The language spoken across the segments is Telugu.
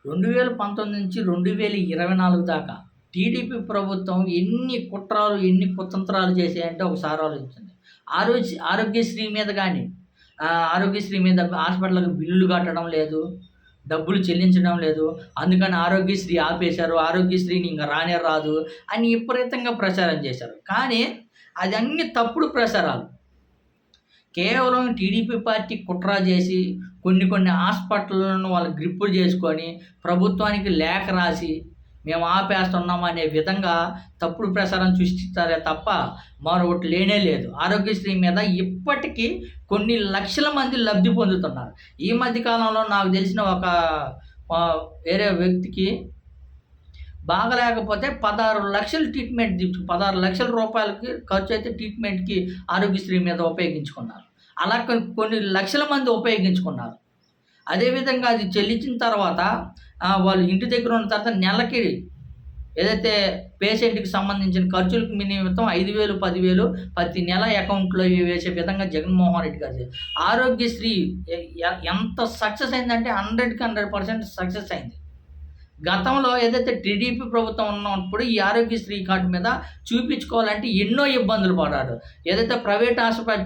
2019 నుంచి 2024 దాకా టీడీపీ ప్రభుత్వం ఎన్ని కుట్రలు, ఎన్ని కుతంత్రాలు చేశాయంటే ఒకసారి ఆలోచించండి. ఆరోగ్యశ్రీ మీద గానీ, ఆరోగ్యశ్రీ మీద హాస్పిటల్‌కి బిల్లులు కట్టడం లేదు, డబ్బులు చెల్లించడం లేదు. అందుకని ఆరోగ్యశ్రీ ఆపేశారు. ఆరోగ్యశ్రీని ఇంక రానే రాదు అని విపరీతంగా ప్రచారం చేశారు. కానీ అది అన్ని తప్పుడు ప్రచారాలు. కేవలం టీడీపీ పార్టీ కుట్ర చేసి కొన్ని హాస్పిటల్‌లను వాళ్ళు గ్రిప్పులు చేసుకొని ప్రభుత్వానికి లేఖ రాసి మేము ఆపేస్తున్నాం అనే విధంగా తప్పుడు ప్రచారం సృష్టిస్తారే తప్ప మరొకటి లేనే లేదు. ఆరోగ్యశ్రీ మీద ఇప్పటికీ కొన్ని లక్షల మంది లబ్ధి పొందుతున్నారు. ఈ మధ్య కాలంలో నాకు తెలిసిన ఒక వేరే వ్యక్తికి బాగలేకపోతే 16,00,000 ట్రీట్మెంట్ 16,00,000 రూపాయలకి ఖర్చయితే ట్రీట్మెంట్‌కి ఆరోగ్యశ్రీ మీద ఉపయోగించుకున్నారు. అలా కొన్ని లక్షల మంది ఉపయోగించుకున్నారు. అదేవిధంగా అది చెల్లించిన తర్వాత వాళ్ళు ఇంటి దగ్గర ఉన్న తర్వాత నెలకి ఏదైతే పేషెంట్‌కి సంబంధించిన ఖర్చులకు నిమిత్తం 5,000, 10,000 ప్రతి నెల అకౌంట్‌లో వేసే విధంగా జగన్మోహన్ రెడ్డి గారు ఆరోగ్యశ్రీ ఎంత సక్సెస్ అయిందంటే 100కి 100% సక్సెస్ అయింది. గతంలో ఏదైతే టీడీపీ ప్రభుత్వం ఉన్నప్పుడు ఈ ఆరోగ్యశ్రీ కార్డ్ మీద చూపించుకోవాలంటే ఎన్నో ఇబ్బందులు పడ్డారు. ఏదైతే ప్రైవేట్ హాస్పిటల్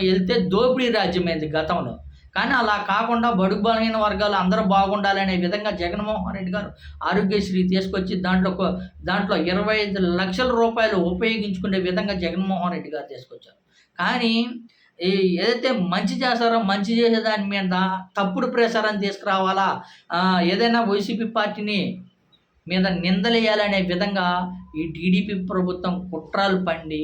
వెళ్తే దోపిడీ రాజ్యమైంది గతంలో. కానీ అలా కాకుండా బడుగు బలహీన వర్గాలు అందరూ బాగుండాలనే విధంగా జగన్మోహన్ రెడ్డి గారు ఆరోగ్యశ్రీ తీసుకొచ్చి దాంట్లో 25,00,000 రూపాయలు ఉపయోగించుకునే విధంగా జగన్మోహన్ రెడ్డి గారు తీసుకొచ్చారు. కానీ ఏదైతే మంచి చేస్తారో మంచి చేసే దాని మీద తప్పుడు ప్రచారం తీసుకురావాలా, ఏదైనా వైసీపీ పార్టీని మీద నిందలేయాలనే విధంగా ఈ టీడీపీ ప్రభుత్వం కుట్రలు పండి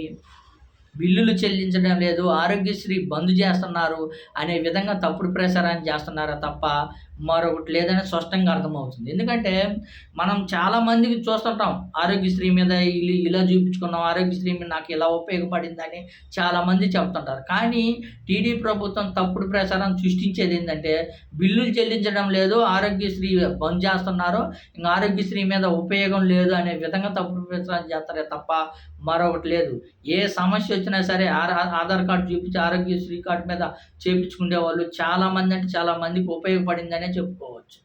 బిల్లులు చెల్లించడం లేదు, ఆరోగ్యశ్రీ బంద్ చేస్తున్నారు అనే విధంగా తప్పుడు ప్రచారాన్ని చేస్తున్నారా తప్ప మరొకటి లేదని స్పష్టంగా అర్థమవుతుంది. ఎందుకంటే మనం చాలామందికి చూస్తుంటాం ఆరోగ్యశ్రీ మీద ఇలా చూపించుకున్నాం, ఆరోగ్యశ్రీ మీద నాకు ఇలా ఉపయోగపడిందని చాలామంది చెప్తుంటారు. కానీ టీడీ ప్రభుత్వం తప్పుడు ప్రచారం సృష్టించేది ఏంటంటే బిల్లులు చెల్లించడం లేదు, ఆరోగ్యశ్రీ బంద్ చేస్తున్నారు, ఇంకా ఆరోగ్యశ్రీ మీద ఉపయోగం లేదు అనే విధంగా తప్పుడు ప్రచారం చేస్తారే తప్ప మరొకటి లేదు. ఏ సమస్య వచ్చినా సరే ఆధార్ కార్డు చూపించి ఆరోగ్యశ్రీ కార్డు మీద చేపించుకునే వాళ్ళు చాలామంది అంటే చాలామందికి ఉపయోగపడిందనే చెప్పుకోవచ్చు.